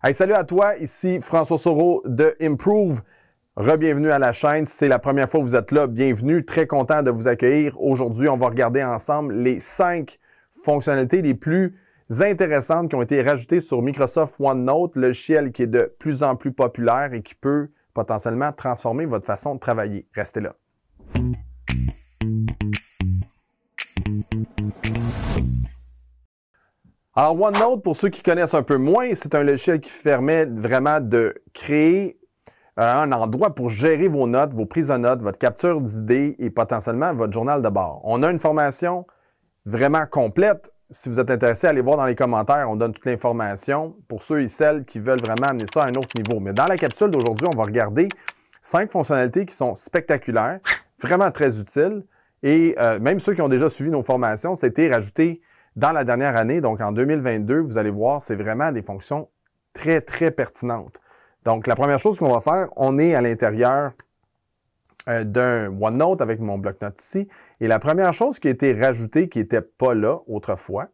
Hey, salut à toi, ici François Soro de Improve. Re-bienvenue à la chaîne. Si c'est la première fois que vous êtes là, bienvenue. Très content de vous accueillir. Aujourd'hui, on va regarder ensemble les 5 fonctionnalités les plus intéressantes qui ont été rajoutées sur Microsoft OneNote, logiciel qui est de plus en plus populaire et qui peut potentiellement transformer votre façon de travailler. Restez là. Alors, OneNote, pour ceux qui connaissent un peu moins, c'est un logiciel qui permet vraiment de créer un endroit pour gérer vos notes, vos prises de notes, votre capture d'idées et potentiellement votre journal de bord. On a une formation vraiment complète. Si vous êtes intéressé, allez voir dans les commentaires, on donne toute l'information pour ceux et celles qui veulent vraiment amener ça à un autre niveau. Mais dans la capsule d'aujourd'hui, on va regarder 5 fonctionnalités qui sont spectaculaires, vraiment très utiles. Et même ceux qui ont déjà suivi nos formations, c'était rajouté dans la dernière année, donc en 2022, vous allez voir, c'est vraiment des fonctions très, très pertinentes. Donc, la première chose qu'on va faire, on est à l'intérieur d'un OneNote avec mon bloc-notes ici. Et la première chose qui a été rajoutée, qui n'était pas là autrefois,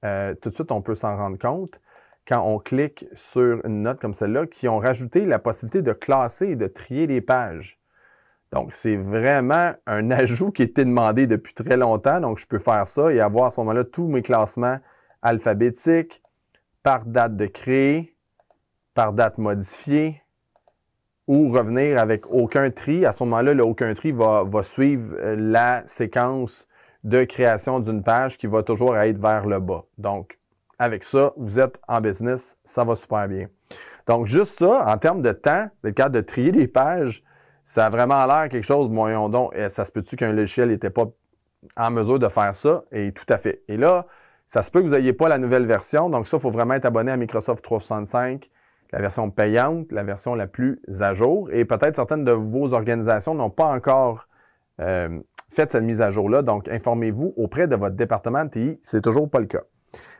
tout de suite, on peut s'en rendre compte quand on clique sur une note comme celle-là, qui ont rajouté la possibilité de classer et de trier les pages. Donc, c'est vraiment un ajout qui a été demandé depuis très longtemps. Donc, je peux faire ça et avoir à ce moment-là tous mes classements alphabétiques, par date de créer, par date modifiée, ou revenir avec aucun tri. À ce moment-là, le aucun tri va suivre la séquence de création d'une page qui va toujours être vers le bas. Donc, avec ça, vous êtes en business, ça va super bien. Donc, juste ça, en termes de temps, le cas de trier les pages, ça a vraiment l'air quelque chose, moyen donc, ça se peut-tu qu'un logiciel n'était pas en mesure de faire ça? Et tout à fait. Et là, ça se peut que vous n'ayez pas la nouvelle version. Donc ça, il faut vraiment être abonné à Microsoft 365, la version payante, la version la plus à jour. Et peut-être certaines de vos organisations n'ont pas encore fait cette mise à jour-là. Donc, informez-vous auprès de votre département de TI. Ce n'est toujours pas le cas.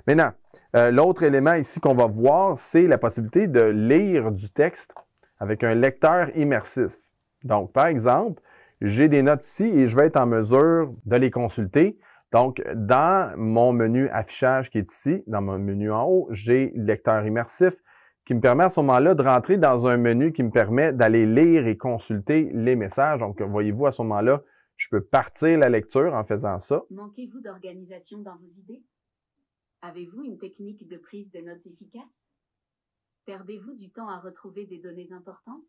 Maintenant, l'autre élément ici qu'on va voir, c'est la possibilité de lire du texte avec un lecteur immersif. Donc, par exemple, j'ai des notes ici et je vais être en mesure de les consulter. Donc, dans mon menu affichage qui est ici, dans mon menu en haut, j'ai lecteur immersif qui me permet à ce moment-là de rentrer dans un menu qui me permet d'aller lire et consulter les messages. Donc, voyez-vous, à ce moment-là, je peux partir la lecture en faisant ça. Manquez-vous d'organisation dans vos idées? Avez-vous une technique de prise de notes efficace? Perdez-vous du temps à retrouver des données importantes?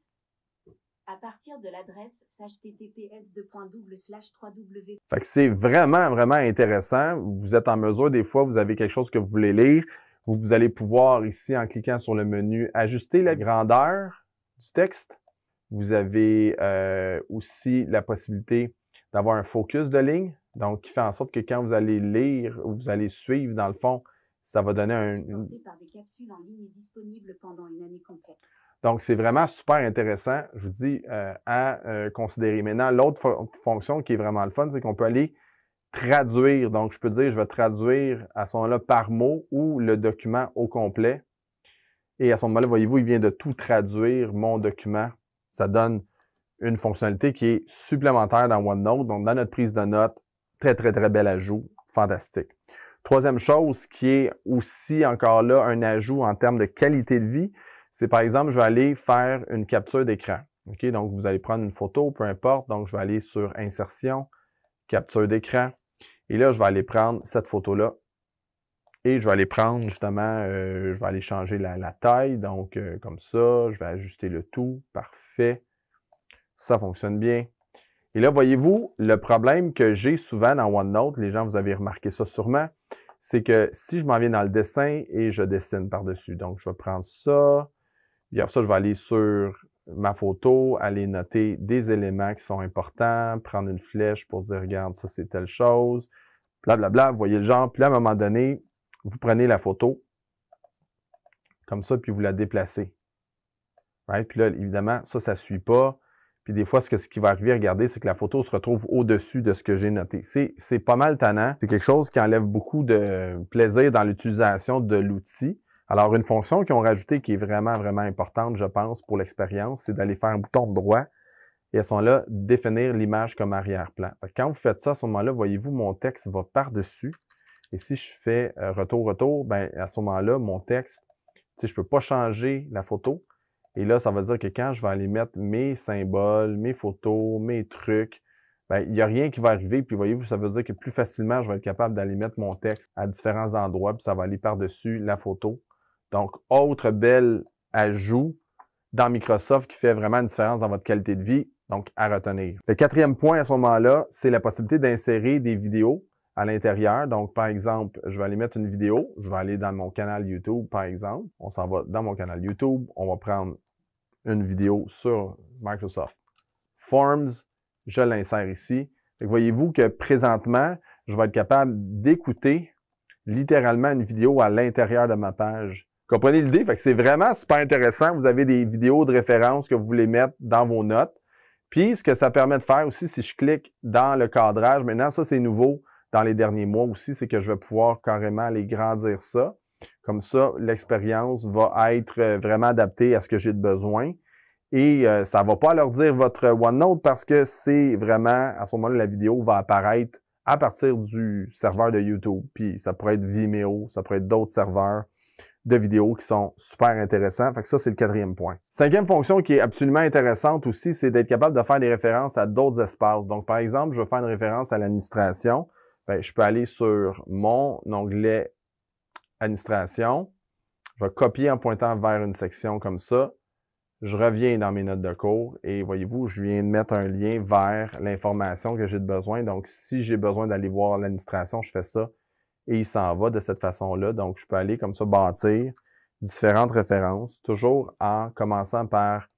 À partir de l'adresse https://3w. Fait que c'est vraiment, vraiment intéressant. Vous êtes en mesure, des fois, vous avez quelque chose que vous voulez lire. Vous allez pouvoir, ici, en cliquant sur le menu, ajuster la grandeur du texte. Vous avez aussi la possibilité d'avoir un focus de ligne, donc qui fait en sorte que quand vous allez lire ou vous allez suivre, dans le fond, ça va donner par des capsules en ligne disponibles pendant une année complète. Donc, c'est vraiment super intéressant, je vous dis, à considérer. Maintenant, l'autre fonction qui est vraiment le fun, c'est qu'on peut aller traduire. Donc, je peux dire, je vais traduire à ce moment-là par mot ou le document au complet. Et à ce moment-là, voyez-vous, il vient de tout traduire, mon document. Ça donne une fonctionnalité qui est supplémentaire dans OneNote. Donc, dans notre prise de notes, très, très, très bel ajout. Fantastique. Troisième chose qui est aussi encore là un ajout en termes de qualité de vie, c'est par exemple, je vais aller faire une capture d'écran. OK? Donc, vous allez prendre une photo, peu importe. Donc, je vais aller sur Insertion, Capture d'écran. Et là, je vais aller prendre cette photo-là. Et je vais aller prendre justement, je vais aller changer la taille. Donc, comme ça, je vais ajuster le tout. Parfait. Ça fonctionne bien. Et là, voyez-vous, le problème que j'ai souvent dans OneNote, les gens, vous avez remarqué ça sûrement, c'est que si je m'en viens dans le dessin et je dessine par-dessus. Donc, je vais prendre ça. Puis après ça, je vais aller sur ma photo, aller noter des éléments qui sont importants, prendre une flèche pour dire, regarde, ça c'est telle chose, blablabla, vous voyez le genre. Puis là, à un moment donné, vous prenez la photo, comme ça, puis vous la déplacez. Right? Puis là, évidemment, ça ne suit pas. Puis des fois, ce qui va arriver, regardez, c'est que la photo se retrouve au-dessus de ce que j'ai noté. C'est pas mal tannant. C'est quelque chose qui enlève beaucoup de plaisir dans l'utilisation de l'outil. Alors, une fonction qu'ils ont rajoutée qui est vraiment, vraiment importante, je pense, pour l'expérience, c'est d'aller faire un bouton droit et à ce moment-là, définir l'image comme arrière-plan. Quand vous faites ça, à ce moment-là, voyez-vous, mon texte va par-dessus. Et si je fais retour, ben, à ce moment-là, mon texte sais, je ne peux pas changer la photo. Et là, ça veut dire que quand je vais aller mettre mes symboles, mes photos, mes trucs, ben, il n'y a rien qui va arriver. Puis voyez-vous, ça veut dire que plus facilement, je vais être capable d'aller mettre mon texte à différents endroits, puis ça va aller par-dessus la photo. Donc, autre bel ajout dans Microsoft qui fait vraiment une différence dans votre qualité de vie, donc à retenir. Le quatrième point à ce moment-là, c'est la possibilité d'insérer des vidéos à l'intérieur. Donc, par exemple, je vais aller mettre une vidéo, je vais aller dans mon canal YouTube, par exemple. On s'en va dans mon canal YouTube, on va prendre une vidéo sur Microsoft Forms, je l'insère ici. Voyez-vous que présentement, je vais être capable d'écouter littéralement une vidéo à l'intérieur de ma page. Comprenez l'idée? Fait que c'est vraiment super intéressant. Vous avez des vidéos de référence que vous voulez mettre dans vos notes. Puis, ce que ça permet de faire aussi, si je clique dans le cadrage, maintenant, ça, c'est nouveau dans les derniers mois aussi, c'est que je vais pouvoir carrément aller grandir ça. Comme ça, l'expérience va être vraiment adaptée à ce que j'ai de besoin. Et ça ne va pas leur dire votre OneNote parce que c'est vraiment, à ce moment-là, la vidéo va apparaître à partir du serveur de YouTube. Puis ça pourrait être Vimeo, ça pourrait être d'autres serveurs de vidéos qui sont super intéressants. Fait que ça, c'est le quatrième point. Cinquième fonction qui est absolument intéressante aussi, c'est d'être capable de faire des références à d'autres espaces. Donc, par exemple, je veux faire une référence à l'administration. Ben, je peux aller sur mon onglet Administration. Je vais copier en pointant vers une section comme ça. Je reviens dans mes notes de cours et voyez-vous, je viens de mettre un lien vers l'information que j'ai de besoin. Donc, si j'ai besoin d'aller voir l'administration, je fais ça et il s'en va de cette façon-là. Donc, je peux aller comme ça bâtir différentes références, toujours en commençant par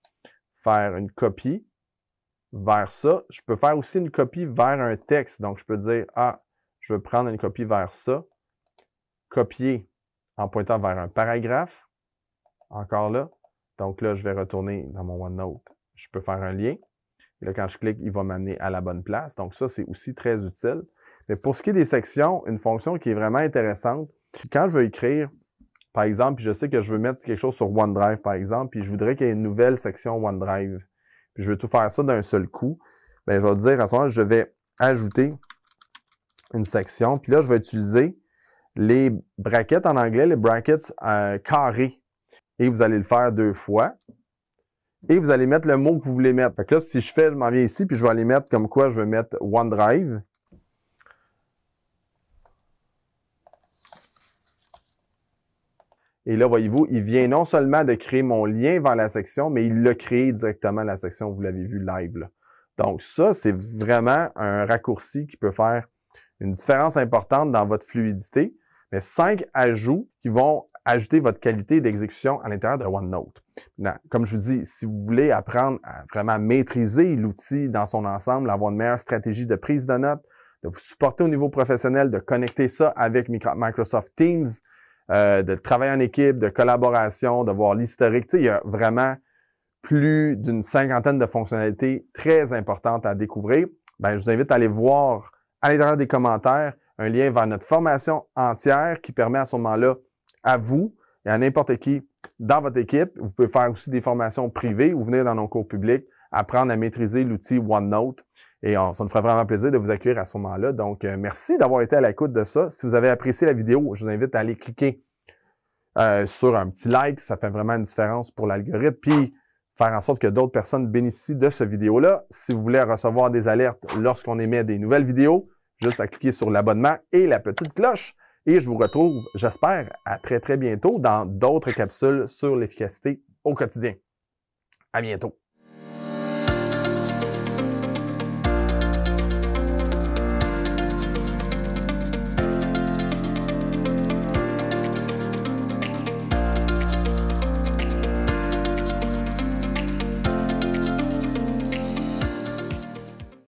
faire une copie vers ça. Je peux faire aussi une copie vers un texte. Donc, je peux dire, ah, je veux prendre une copie vers ça, copier en pointant vers un paragraphe, encore là. Donc là, je vais retourner dans mon OneNote. Je peux faire un lien. Et là, quand je clique, il va m'amener à la bonne place. Donc ça, c'est aussi très utile. Mais pour ce qui est des sections, une fonction qui est vraiment intéressante, quand je veux écrire, par exemple, puis je sais que je veux mettre quelque chose sur OneDrive, par exemple, puis je voudrais qu'il y ait une nouvelle section OneDrive, puis je veux tout faire ça d'un seul coup, bien, je vais dire à ce moment-là, je vais ajouter une section, puis là, je vais utiliser les brackets en anglais, les brackets carrés. Et vous allez le faire 2 fois. Et vous allez mettre le mot que vous voulez mettre. Fait que là, si je m'en viens ici, puis je vais aller mettre comme quoi je vais mettre OneDrive. Et là, voyez-vous, il vient non seulement de créer mon lien vers la section, mais il l'a créé directement la section, vous l'avez vu live, là. Donc ça, c'est vraiment un raccourci qui peut faire une différence importante dans votre fluidité. Mais 5 ajouts qui vont ajouter votre qualité d'exécution à l'intérieur de OneNote. Maintenant, comme je vous dis, si vous voulez apprendre à vraiment maîtriser l'outil dans son ensemble, avoir une meilleure stratégie de prise de notes, de vous supporter au niveau professionnel, de connecter ça avec Microsoft Teams, de travailler en équipe, de collaboration, de voir l'historique. Tu sais, il y a vraiment plus d'une 50aine de fonctionnalités très importantes à découvrir. Ben, je vous invite à aller voir à l'intérieur des commentaires un lien vers notre formation entière qui permet à ce moment-là à vous et à n'importe qui dans votre équipe. Vous pouvez faire aussi des formations privées ou venir dans nos cours publics, apprendre à maîtriser l'outil OneNote. Et ça nous fera vraiment plaisir de vous accueillir à ce moment-là. Donc, merci d'avoir été à l'écoute de ça. Si vous avez apprécié la vidéo, je vous invite à aller cliquer sur un petit like. Ça fait vraiment une différence pour l'algorithme. Puis, faire en sorte que d'autres personnes bénéficient de cette vidéo-là. Si vous voulez recevoir des alertes lorsqu'on émet des nouvelles vidéos, juste à cliquer sur l'abonnement et la petite cloche. Et je vous retrouve, j'espère, à très, très bientôt dans d'autres capsules sur l'efficacité au quotidien. À bientôt.